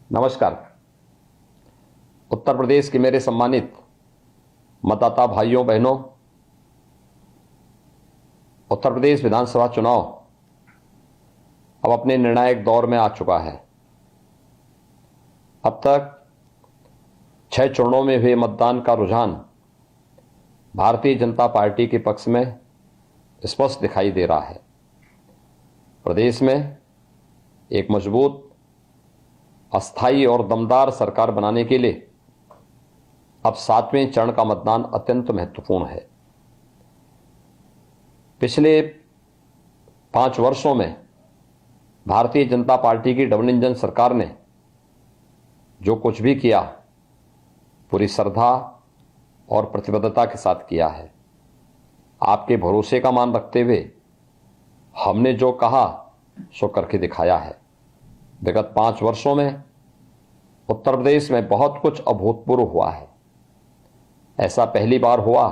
नमस्कार। उत्तर प्रदेश के मेरे सम्मानित मतदाता भाइयों बहनों, उत्तर प्रदेश विधानसभा चुनाव अब अपने निर्णायक दौर में आ चुका है। अब तक 6 चरणों में हुए मतदान का रुझान भारतीय जनता पार्टी के पक्ष में स्पष्ट दिखाई दे रहा है। प्रदेश में एक मजबूत, अस्थायी और दमदार सरकार बनाने के लिए अब 7वें चरण का मतदान अत्यंत महत्वपूर्ण है। पिछले 5 वर्षों में भारतीय जनता पार्टी की डबल इंजन सरकार ने जो कुछ भी किया पूरी श्रद्धा और प्रतिबद्धता के साथ किया है। आपके भरोसे का मान रखते हुए हमने जो कहा सो करके दिखाया है। विगत 5 वर्षों में उत्तर प्रदेश में बहुत कुछ अभूतपूर्व हुआ है। ऐसा पहली बार हुआ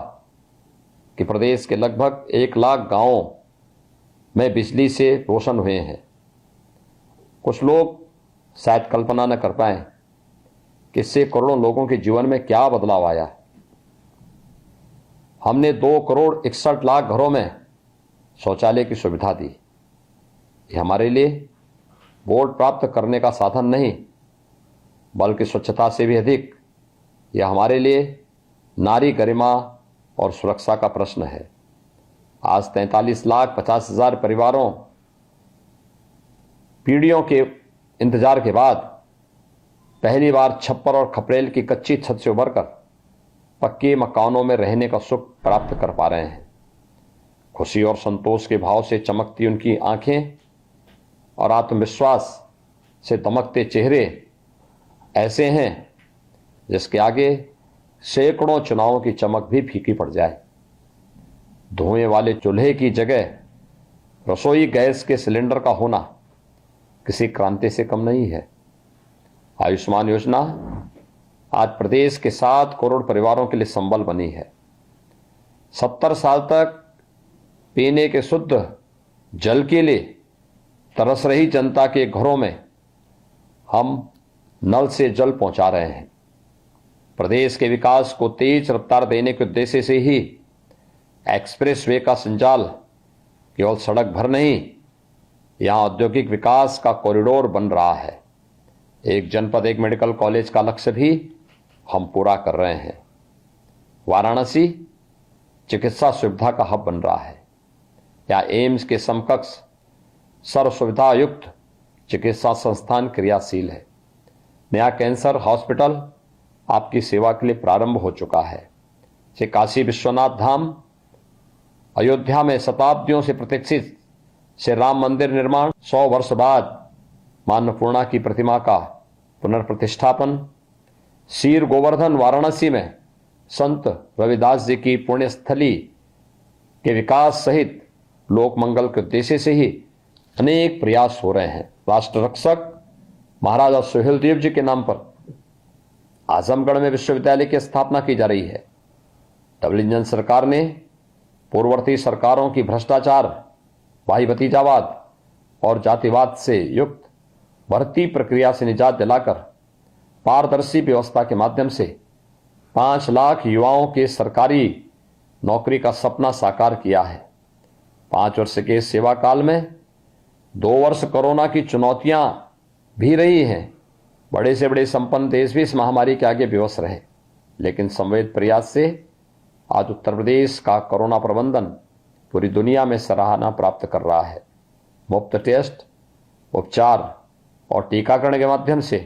कि प्रदेश के लगभग 1 लाख गांवों में बिजली से रोशन हुए हैं। कुछ लोग शायद कल्पना न कर पाए कि इससे करोड़ों लोगों के जीवन में क्या बदलाव आया। हमने 2 करोड़ 61 लाख घरों में शौचालय की सुविधा दी। ये हमारे लिए वोट प्राप्त करने का साधन नहीं, बल्कि स्वच्छता से भी अधिक यह हमारे लिए नारी गरिमा और सुरक्षा का प्रश्न है। आज 43,50,000 परिवारों पीढ़ियों के इंतजार के बाद पहली बार छप्पर और खपरेल की कच्ची छत से उभरकर पक्के मकानों में रहने का सुख प्राप्त कर पा रहे हैं। खुशी और संतोष के भाव से चमकती उनकी आंखें और आत्मविश्वास से दमकते चेहरे ऐसे हैं जिसके आगे सैकड़ों चुनावों की चमक भी फीकी पड़ जाए। धुएं वाले चूल्हे की जगह रसोई गैस के सिलेंडर का होना किसी क्रांति से कम नहीं है। आयुष्मान योजना आज प्रदेश के 7 करोड़ परिवारों के लिए संबल बनी है। 70 साल तक पीने के शुद्ध जल के लिए तरस रही जनता के घरों में हम नल से जल पहुंचा रहे हैं। प्रदेश के विकास को तेज रफ्तार देने के उद्देश्य से ही एक्सप्रेस वे का संजाल केवल सड़क भर नहीं, यहां औद्योगिक विकास का कॉरिडोर बन रहा है। एक जनपद एक मेडिकल कॉलेज का लक्ष्य भी हम पूरा कर रहे हैं। वाराणसी चिकित्सा सुविधा का हब बन रहा है। या एम्स के समकक्ष सर्व सुविधा युक्त चिकित्सा संस्थान क्रियाशील है। नया कैंसर हॉस्पिटल आपकी सेवा के लिए प्रारंभ हो चुका है। श्री काशी विश्वनाथ धाम, अयोध्या में शताब्दियों से प्रतीक्षित श्री राम मंदिर निर्माण, 100 वर्ष बाद मां अन्नपूर्णा की प्रतिमा का पुनर्प्रतिष्ठापन, शीर गोवर्धन वाराणसी में संत रविदास जी की पुण्यस्थली के विकास सहित लोक मंगल के उद्देश्य से ही अनेक प्रयास हो रहे हैं। राष्ट्र रक्षक महाराजा सुहेलदेव जी के नाम पर आजमगढ़ में विश्वविद्यालय की स्थापना की जा रही है। डबल इंजन सरकार ने पूर्ववर्ती सरकारों की भ्रष्टाचार, भाई भतीजावाद और जातिवाद से युक्त भर्ती प्रक्रिया से निजात दिलाकर पारदर्शी व्यवस्था के माध्यम से 5 लाख युवाओं के सरकारी नौकरी का सपना साकार किया है। 5 वर्ष के सेवा काल में 2 वर्ष कोरोना की चुनौतियां भी रही हैं। बड़े से बड़े संपन्न देश भी इस महामारी के आगे बेबस रहे, लेकिन संवेद प्रयास से आज उत्तर प्रदेश का कोरोना प्रबंधन पूरी दुनिया में सराहना प्राप्त कर रहा है। मुफ्त टेस्ट, उपचार और टीकाकरण के माध्यम से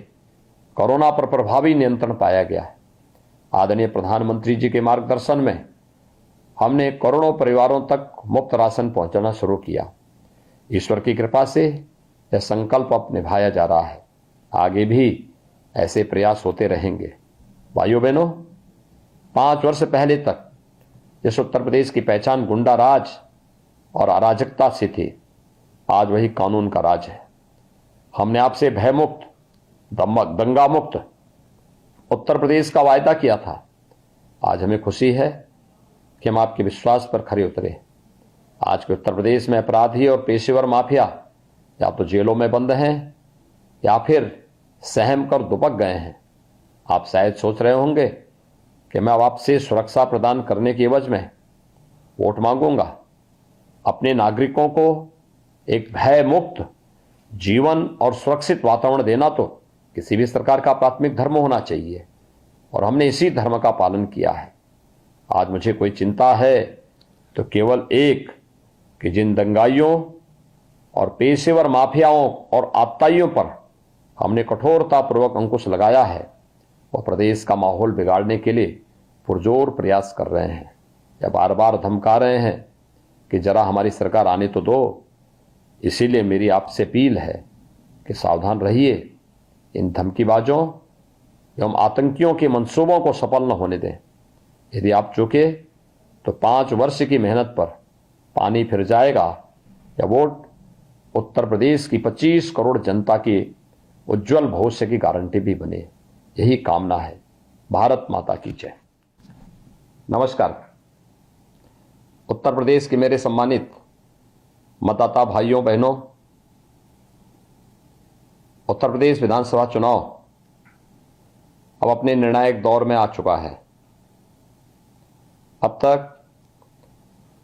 कोरोना पर प्रभावी नियंत्रण पाया गया है। आदरणीय प्रधानमंत्री जी के मार्गदर्शन में हमने करोड़ों परिवारों तक मुफ्त राशन पहुंचाना शुरू किया। ईश्वर की कृपा से यह संकल्प अब निभाया जा रहा है। आगे भी ऐसे प्रयास होते रहेंगे। भाइयों बहनों, 5 वर्ष पहले तक जिस उत्तर प्रदेश की पहचान गुंडा राज और अराजकता से थी, आज वही कानून का राज है। हमने आपसे भयमुक्त, दंगा मुक्त उत्तर प्रदेश का वायदा किया था। आज हमें खुशी है कि हम आपके विश्वास पर खरे उतरे। आज के उत्तर प्रदेश में अपराधी और पेशेवर माफिया या तो जेलों में बंद हैं या फिर सहम कर दुबक गए हैं। आप शायद सोच रहे होंगे कि मैं अब आपसे सुरक्षा प्रदान करने की एवज में वोट मांगूंगा। अपने नागरिकों को एक भय मुक्त जीवन और सुरक्षित वातावरण देना तो किसी भी सरकार का प्राथमिक धर्म होना चाहिए और हमने इसी धर्म का पालन किया है। आज मुझे कोई चिंता है तो केवल एक कि जिन दंगाइयों और पेशेवर माफियाओं और आतताइयों पर हमने कठोरतापूर्वक अंकुश लगाया है वह प्रदेश का माहौल बिगाड़ने के लिए पुरजोर प्रयास कर रहे हैं या बार बार धमका रहे हैं कि जरा हमारी सरकार आने तो दो। इसीलिए मेरी आपसे अपील है कि सावधान रहिए, इन धमकीबाजों एवं आतंकियों के मंसूबों को सफल न होने दें। यदि आप चूके तो 5 वर्ष की मेहनत पर पानी फिर जाएगा या वोट उत्तर प्रदेश की 25 करोड़ जनता की उज्जवल भविष्य की गारंटी भी बने। यही कामना है। भारत माता की जय। नमस्कार। उत्तर प्रदेश के मेरे सम्मानित मतदाता भाइयों बहनों, उत्तर प्रदेश विधानसभा चुनाव अब अपने निर्णायक दौर में आ चुका है। अब तक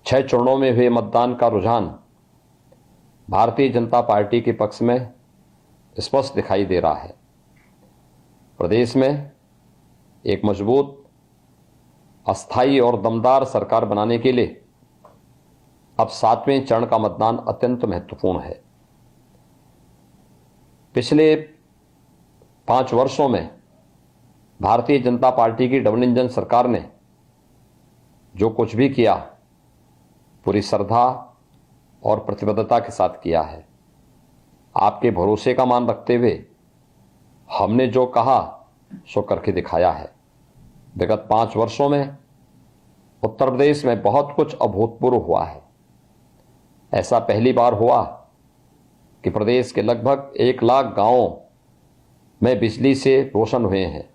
6 चरणों में हुए मतदान का रुझान भारतीय जनता पार्टी के पक्ष में स्पष्ट दिखाई दे रहा है। प्रदेश में एक मजबूत, अस्थायी और दमदार सरकार बनाने के लिए अब 7वें चरण का मतदान अत्यंत महत्वपूर्ण है। पिछले 5 वर्षों में भारतीय जनता पार्टी की डबल इंजन सरकार ने जो कुछ भी किया पूरी श्रद्धा और प्रतिबद्धता के साथ किया है। आपके भरोसे का मान रखते हुए हमने जो कहा सो करके दिखाया है। विगत 5 वर्षों में उत्तर प्रदेश में बहुत कुछ अभूतपूर्व हुआ है। ऐसा पहली बार हुआ कि प्रदेश के लगभग 1 लाख गांवों में बिजली से रोशन हुए हैं।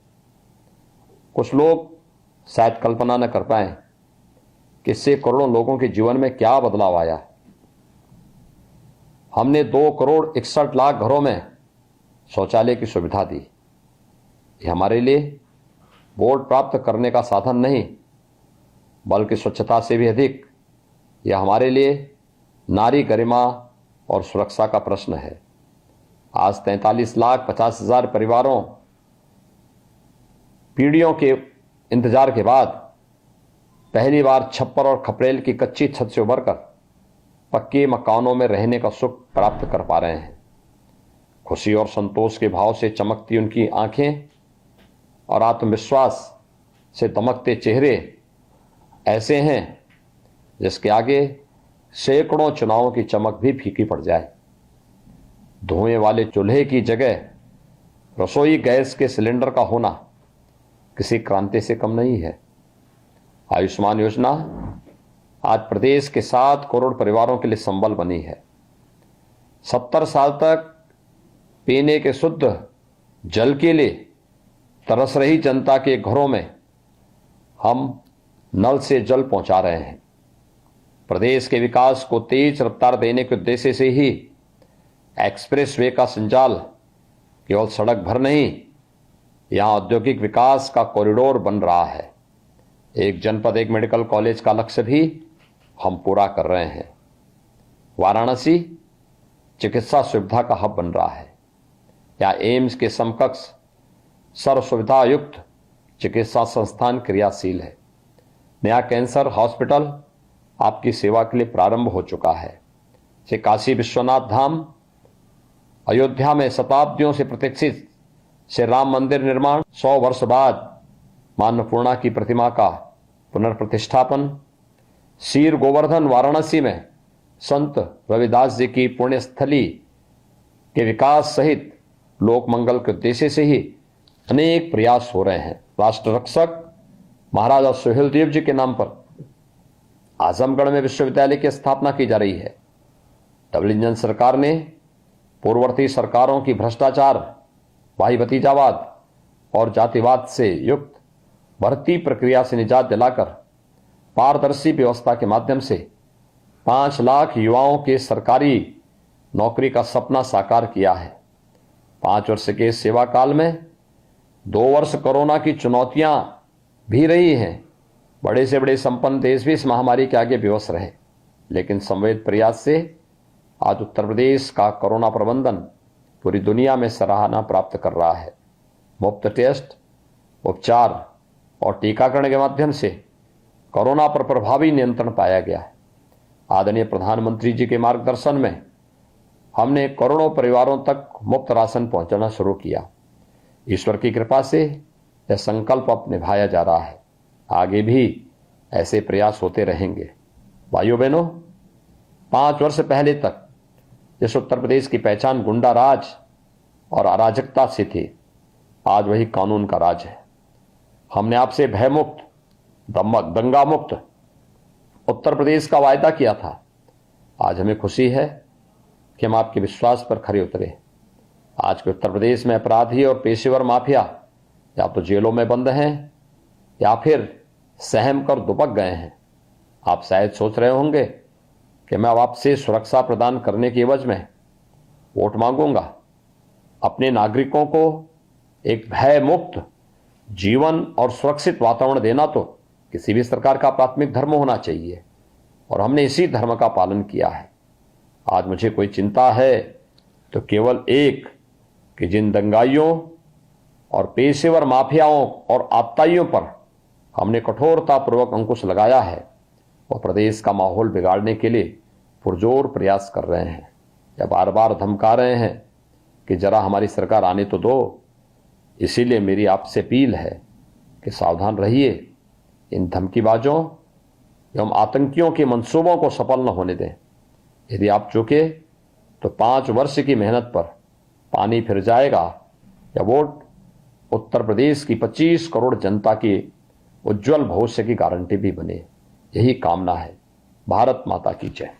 कुछ लोग शायद कल्पना न कर पाए कि इससे करोड़ों लोगों के जीवन में क्या बदलाव आया। हमने 2 करोड़ 61 लाख घरों में शौचालय की सुविधा दी। ये हमारे लिए वोट प्राप्त करने का साधन नहीं बल्कि स्वच्छता से भी अधिक यह हमारे लिए नारी गरिमा और सुरक्षा का प्रश्न है। आज 43,50,000 परिवारों पीढ़ियों के इंतजार के बाद पहली बार छप्पर और खपरेल की कच्ची छत से उभरकर पक्के मकानों में रहने का सुख प्राप्त कर पा रहे हैं। खुशी और संतोष के भाव से चमकती उनकी आंखें और आत्मविश्वास से दमकते चेहरे ऐसे हैं जिसके आगे सैकड़ों चुनावों की चमक भी फीकी पड़ जाए। धुएं वाले चूल्हे की जगह रसोई गैस के सिलेंडर का होना किसी क्रांति से कम नहीं है। आयुष्मान योजना आज प्रदेश के 7 करोड़ परिवारों के लिए संबल बनी है। 70 साल तक पीने के शुद्ध जल के लिए तरस रही जनता के घरों में हम नल से जल पहुंचा रहे हैं। प्रदेश के विकास को तेज रफ्तार देने के उद्देश्य से ही एक्सप्रेस वे का संचाल केवल सड़क भर नहीं, यहां औद्योगिक विकास का कॉरिडोर बन रहा है। एक जनपद एक मेडिकल कॉलेज का लक्ष्य भी हम पूरा कर रहे हैं। वाराणसी चिकित्सा सुविधा का हब बन रहा है। यहाँ एम्स के समकक्ष सर्व सुविधा युक्त चिकित्सा संस्थान क्रियाशील है। नया कैंसर हॉस्पिटल आपकी सेवा के लिए प्रारंभ हो चुका है। श्री काशी विश्वनाथ धाम अयोध्या में शताब्दियों से प्रतीक्षित श्री राम मंदिर निर्माण, 100 वर्ष बाद मां अन्नपूर्णा की प्रतिमा का पुनर्प्रतिष्ठापन, शीर गोवर्धन वाराणसी में संत रविदास जी की पुण्यस्थली के विकास सहित लोक मंगल के उद्देश्य से ही अनेक प्रयास हो रहे हैं। राष्ट्र रक्षक महाराजा सुहेलदेव जी के नाम पर आजमगढ़ में विश्वविद्यालय की स्थापना की जा रही है। डबल इंजन सरकार ने पूर्ववर्ती सरकारों की भ्रष्टाचार, भाई भतीजावाद और जातिवाद से युक्त भर्ती प्रक्रिया से निजात दिलाकर पारदर्शी व्यवस्था के माध्यम से 5 लाख युवाओं के सरकारी नौकरी का सपना साकार किया है। 5 वर्ष के इस सेवा काल में 2 वर्ष कोरोना की चुनौतियां भी रही हैं। बड़े से बड़े संपन्न देश भी इस महामारी के आगे बेबस रहे, लेकिन समवेत प्रयास से आज उत्तर प्रदेश का कोरोना प्रबंधन पूरी दुनिया में सराहना प्राप्त कर रहा है। मुफ्त टेस्ट, उपचार और टीकाकरण के माध्यम से कोरोना पर प्रभावी नियंत्रण पाया गया है। आदरणीय प्रधानमंत्री जी के मार्गदर्शन में हमने करोड़ों परिवारों तक मुफ्त राशन पहुंचाना शुरू किया। ईश्वर की कृपा से यह संकल्प अब निभाया जा रहा है। आगे भी ऐसे प्रयास होते रहेंगे। भाइयों बहनों, 5 वर्ष पहले तक जिस उत्तर प्रदेश की पहचान गुंडा राज और अराजकता से थी, आज वही कानून का राज है। हमने आपसे भयमुक्त, दंगा मुक्त उत्तर प्रदेश का वायदा किया था। आज हमें खुशी है कि हम आपके विश्वास पर खरे उतरे। आज के उत्तर प्रदेश में अपराधी और पेशेवर माफिया या तो जेलों में बंद हैं या फिर सहम कर दुबक गए हैं। आप शायद सोच रहे होंगे कि मैं अब आपसे सुरक्षा प्रदान करने के एवज में वोट मांगूंगा। अपने नागरिकों को एक भय मुक्त जीवन और सुरक्षित वातावरण देना तो किसी भी सरकार का प्राथमिक धर्म होना चाहिए, और हमने इसी धर्म का पालन किया है। आज मुझे कोई चिंता है तो केवल एक कि जिन दंगाइयों और पेशेवर माफियाओं और आतताइयों पर हमने कठोरतापूर्वक अंकुश लगाया है, वह प्रदेश का माहौल बिगाड़ने के लिए पुरजोर प्रयास कर रहे हैं या बार बार धमका रहे हैं कि जरा हमारी सरकार आने तो दो। इसीलिए मेरी आपसे अपील है कि सावधान रहिए, इन धमकीबाजों एवं आतंकियों के मंसूबों को सफल न होने दें। यदि आप चूके तो 5 वर्ष की मेहनत पर पानी फिर जाएगा या वोट उत्तर प्रदेश की 25 करोड़ जनता की उज्जवल भविष्य की गारंटी भी बने। यही कामना है। भारत माता की जय।